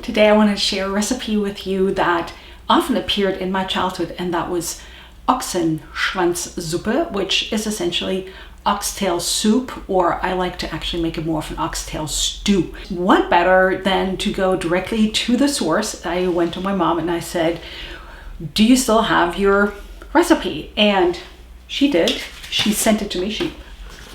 Today I want to share a recipe with you that often appeared in my childhood, and that was Ochsenschwanzsuppe, which is essentially oxtail soup, or I like to actually make it more of an oxtail stew. What better than to go directly to the source? I went to my mom and I said, do you still have your recipe? And she did. She sent it to me. She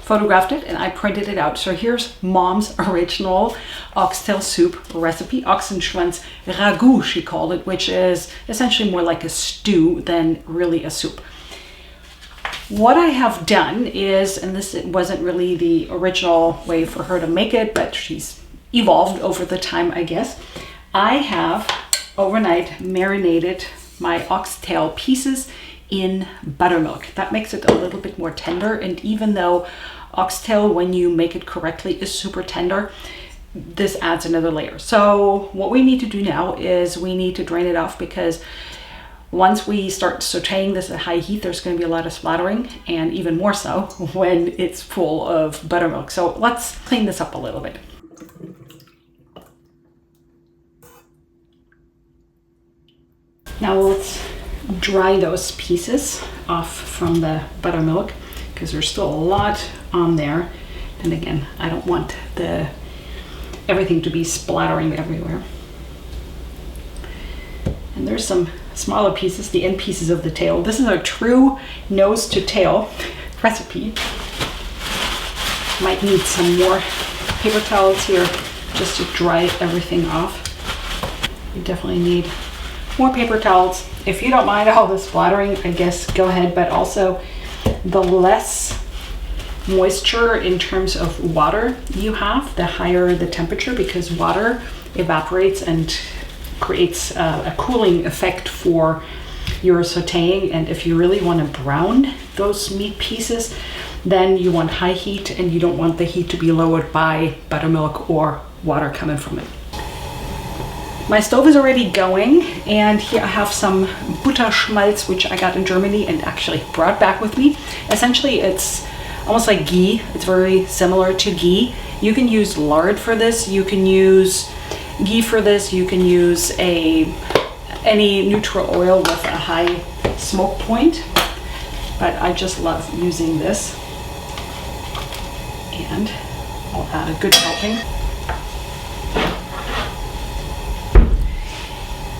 photographed it and I printed it out. So here's mom's original oxtail soup recipe, Ochsenschwanz ragout she called it, which is essentially more like a stew than really a soup. What I have done is, and this wasn't really the original way for her to make it, but she's evolved over the time, I guess. I have overnight marinated my oxtail pieces in buttermilk. That makes it a little bit more tender, and even though oxtail, when you make it correctly, is super tender, this adds another layer. So what we need to do now is we need to drain it off, because once we start sauteing this at high heat, there's going to be a lot of splattering, and even more so when it's full of buttermilk. So let's clean this up a little bit. Now let's dry those pieces off from the buttermilk, because there's still a lot on there. And again, I don't want everything to be splattering everywhere. And there's some smaller pieces, the end pieces of the tail. This is a true nose to tail recipe. Might need some more paper towels here just to dry everything off. You definitely need more paper towels. If you don't mind all the splattering, I guess go ahead, but also the less moisture in terms of water you have, the higher the temperature, because water evaporates and creates a cooling effect for your sauteing. And if you really want to brown those meat pieces, then you want high heat, and you don't want the heat to be lowered by buttermilk or water coming from it. My stove is already going, and here I have some Butterschmalz, which I got in Germany and actually brought back with me. Essentially, it's almost like ghee. It's very similar to ghee. You can use lard for this. You can use ghee for this. You can use any neutral oil with a high smoke point. But I just love using this. And I'll add a good helping.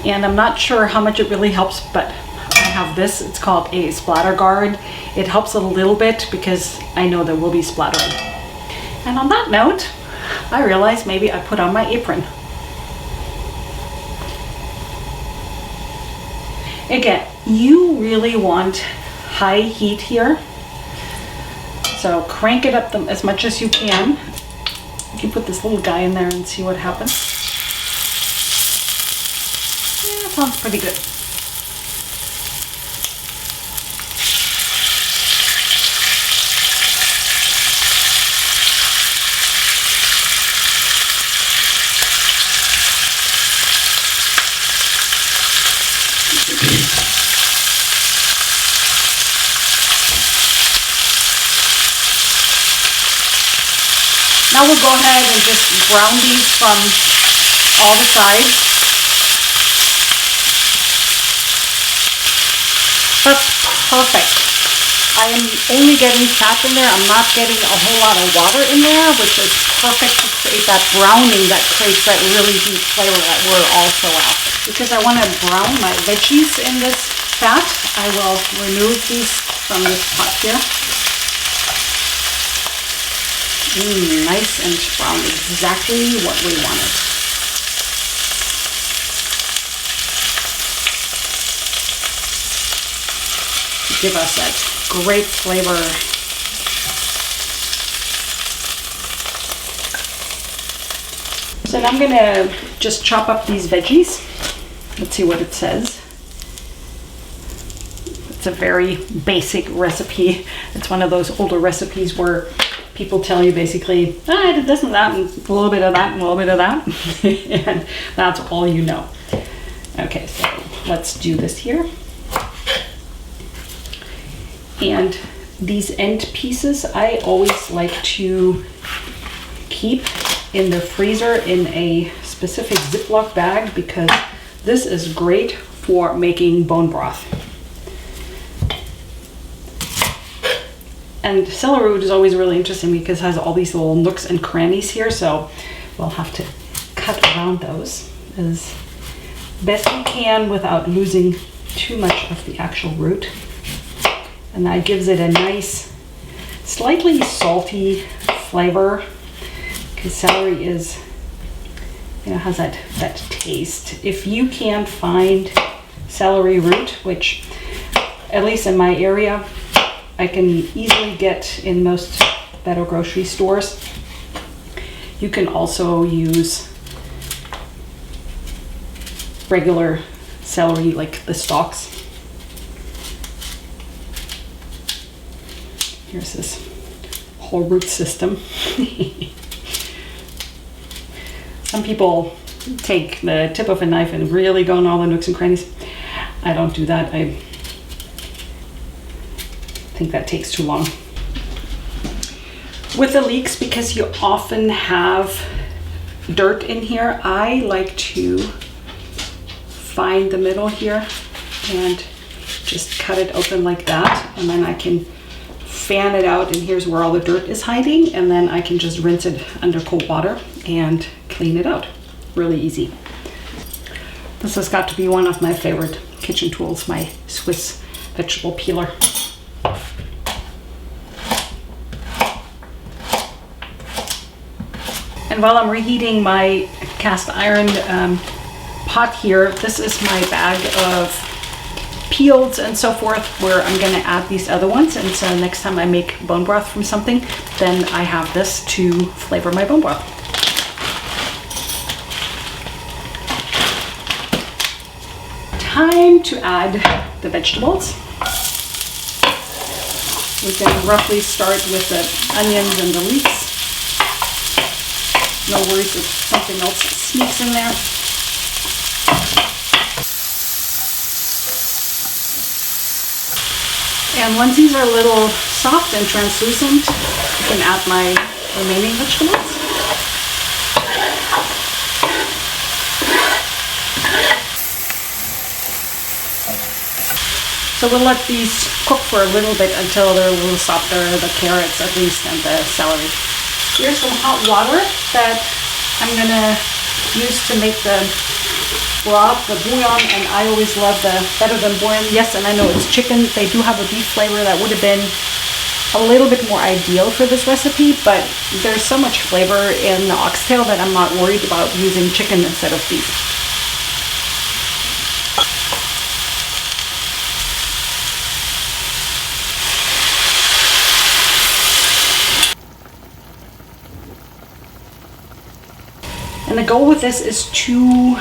And I'm not sure how much it really helps, but I have this. It's called a splatter guard. It helps a little bit because I know there will be splattering. And on that note, I realized maybe I put on my apron. Again, you really want high heat here. So crank it up as much as you can. You can put this little guy in there and see what happens. Sounds pretty good. Now we'll go ahead and just brown these from all the sides. That's perfect. I am only getting fat in there. I'm not getting a whole lot of water in there, which is perfect to create that browning that creates that really deep flavor that we're also after. Because I want to brown my veggies in this fat, I will remove these from this pot here. Nice and brown, exactly what we wanted. Give us that great flavor. So now I'm gonna just chop up these veggies. Let's see what it says. It's a very basic recipe. It's one of those older recipes where people tell you basically, it doesn't that, and a little bit of that, and a little bit of that. And that's all you know. Okay, so let's do this here. And these end pieces, I always like to keep in the freezer in a specific specific Ziploc bag because this is great for making bone broth. And celery root is always really interesting because it has all these little nooks and crannies here, so we'll have to cut around those as best we can without losing too much of the actual root. And that gives it a nice, slightly salty flavor because celery is, has that taste. If you can't find celery root, which at least in my area, I can easily get in most better grocery stores. You can also use regular celery, like the stalks. Here's this whole root system. Some people take the tip of a knife and really go in all the nooks and crannies. I don't do that. I think that takes too long. With the leeks, because you often have dirt in here, I like to find the middle here and just cut it open like that, and then I can fan it out, and here's where all the dirt is hiding, and then I can just rinse it under cold water and clean it out. Really easy. This has got to be one of my favorite kitchen tools, my Swiss vegetable peeler. And while I'm reheating my cast iron pot here, this is my bag of peels and so forth where I'm going to add these other ones. And so next time I make bone broth from something, then I have this to flavor my bone broth. Time to add the vegetables. We can roughly start with the onions and the leeks. No worries if something else sneaks in there. And once these are a little soft and translucent, I can add my remaining vegetables. So we'll let these cook for a little bit until they're a little softer, the carrots at least, and the celery. Here's some hot water that I'm gonna use to make the broth, the bouillon, and I always love the better than bouillon. Yes, and I know it's chicken. They do have a beef flavor that would have been a little bit more ideal for this recipe, but there's so much flavor in the oxtail that I'm not worried about using chicken instead of beef. And the goal with this is to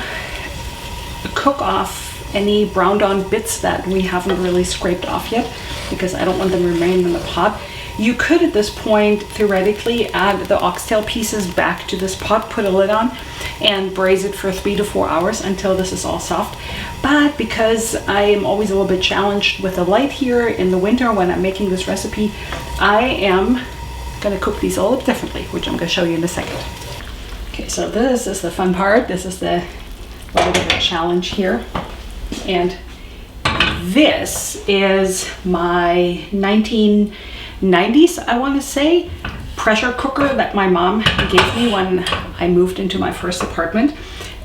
cook off any browned on bits that we haven't really scraped off yet, because I don't want them to remain in the pot. You could at this point theoretically add the oxtail pieces back to this pot, put a lid on, and braise it for 3 to 4 hours until this is all soft. But because I am always a little bit challenged with the light here in the winter when I'm making this recipe, I am going to cook these a little bit differently, which I'm going to show you in a second. Okay, so this is the fun part. This is the little bit of a challenge here. And this is my 1990s, I want to say, pressure cooker that my mom gave me when I moved into my first apartment.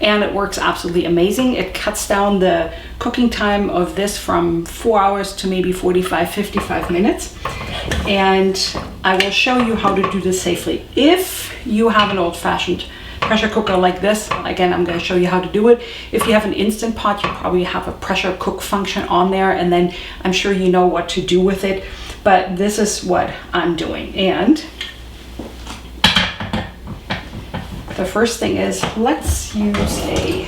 And it works absolutely amazing. It cuts down the cooking time of this from 4 hours to maybe 45, 55 minutes. And I will show you how to do this safely. If you have an old-fashioned pressure cooker like this, again, I'm going to show you how to do it. If you have an Instant Pot, you probably have a pressure cook function on there, and then I'm sure you know what to do with it. But this is what I'm doing. And the first thing is, let's use a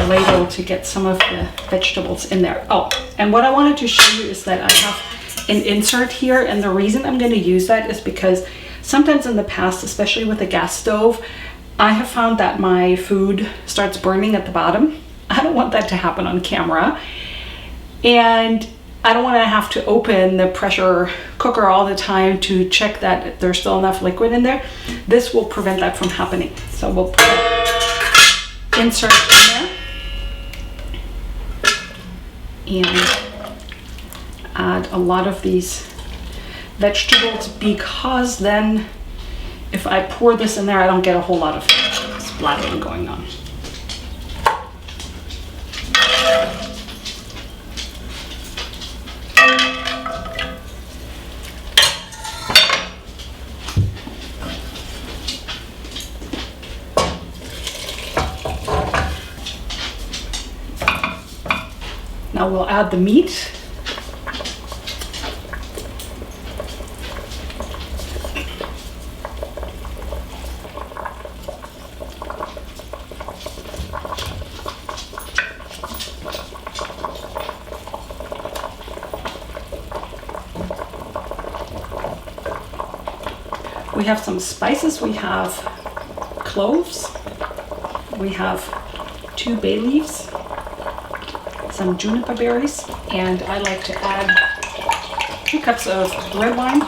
ladle to get some of the vegetables in there. Oh, and what I wanted to show you is that I have an insert here, and the reason I'm going to use that is because sometimes in the past, especially with a gas stove, I have found that my food starts burning at the bottom. I don't want that to happen on camera. And I don't want to have to open the pressure cooker all the time to check that there's still enough liquid in there. This will prevent that from happening. So we'll put it, insert in there and add a lot of these vegetables, because then if I pour this in there, I don't get a whole lot of splattering going on. Now we'll add the meat. We have some spices. We have cloves. We have 2 bay leaves, some juniper berries, and I like to add 2 cups of red wine.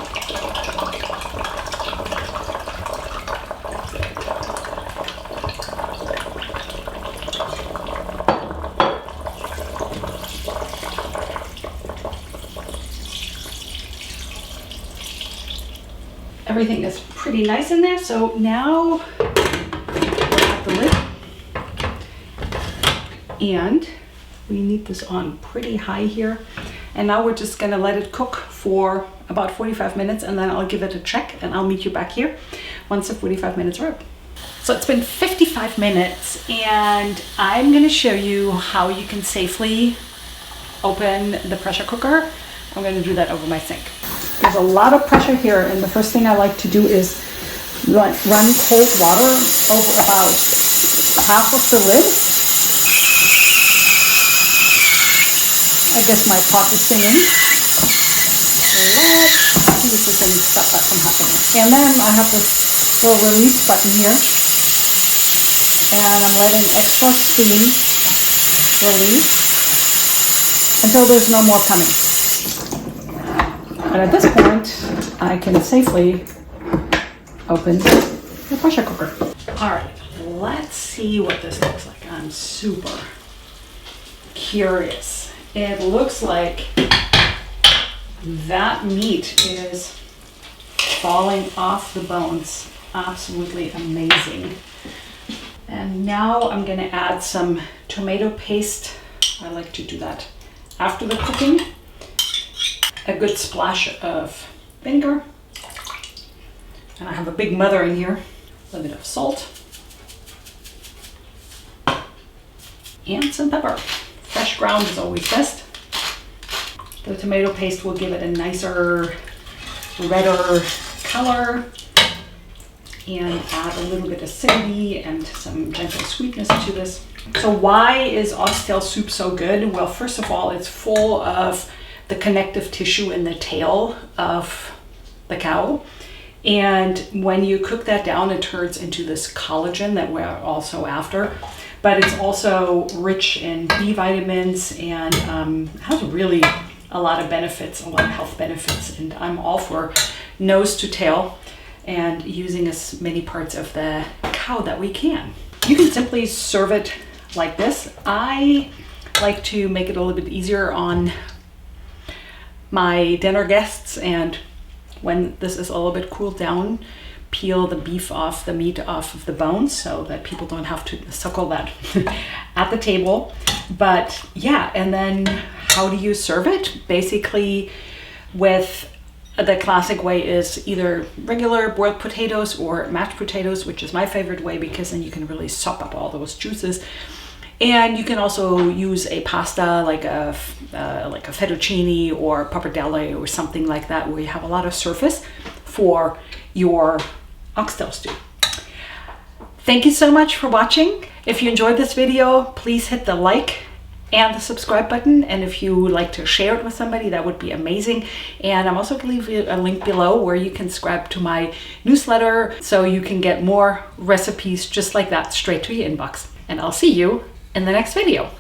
Everything is pretty nice in there, so now we'll add the lid. And we need this on pretty high here. And now we're just gonna let it cook for about 45 minutes, and then I'll give it a check and I'll meet you back here once the 45 minutes are up. So it's been 55 minutes and I'm gonna show you how you can safely open the pressure cooker. I'm gonna do that over my sink. There's a lot of pressure here, and the first thing I like to do is run cold water over about half of the lid. I guess my pot is singing. Let's see if we can stop that from happening. And then I have this little release button here, and I'm letting extra steam release until there's no more coming. And at this point, I can safely open the pressure cooker. All right, let's see what this looks like. I'm super curious. It looks like that meat is falling off the bones. Absolutely amazing. And now I'm gonna add some tomato paste. I like to do that after the cooking. A good splash of vinegar. And I have a big mother in here. A little bit of salt. And some pepper. Fresh ground is always best. The tomato paste will give it a nicer, redder color. And add a little bit of acidity and some gentle sweetness to this. So why is oxtail soup so good? Well, first of all, it's full of the connective tissue in the tail of the cow. And when you cook that down, it turns into this collagen that we're also after. But it's also rich in B vitamins and has really a lot of benefits, a lot of health benefits. And I'm all for nose to tail and using as many parts of the cow that we can. You can simply serve it like this. I like to make it a little bit easier on my dinner guests, and when this is a little bit cooled down, peel the beef off, the meat off of the bones, so that people don't have to suckle that at the table. But yeah, and then how do you serve it? Basically, with the classic way is either regular boiled potatoes or mashed potatoes, which is my favorite way because then you can really sop up all those juices. And you can also use a pasta like a fettuccine or pappardelle or something like that, where you have a lot of surface for your oxtail stew. Thank you so much for watching. If you enjoyed this video, please hit the like and the subscribe button. And if you would like to share it with somebody, that would be amazing. And I'm also going to leave you a link below where you can subscribe to my newsletter so you can get more recipes just like that straight to your inbox. And I'll see you in the next video.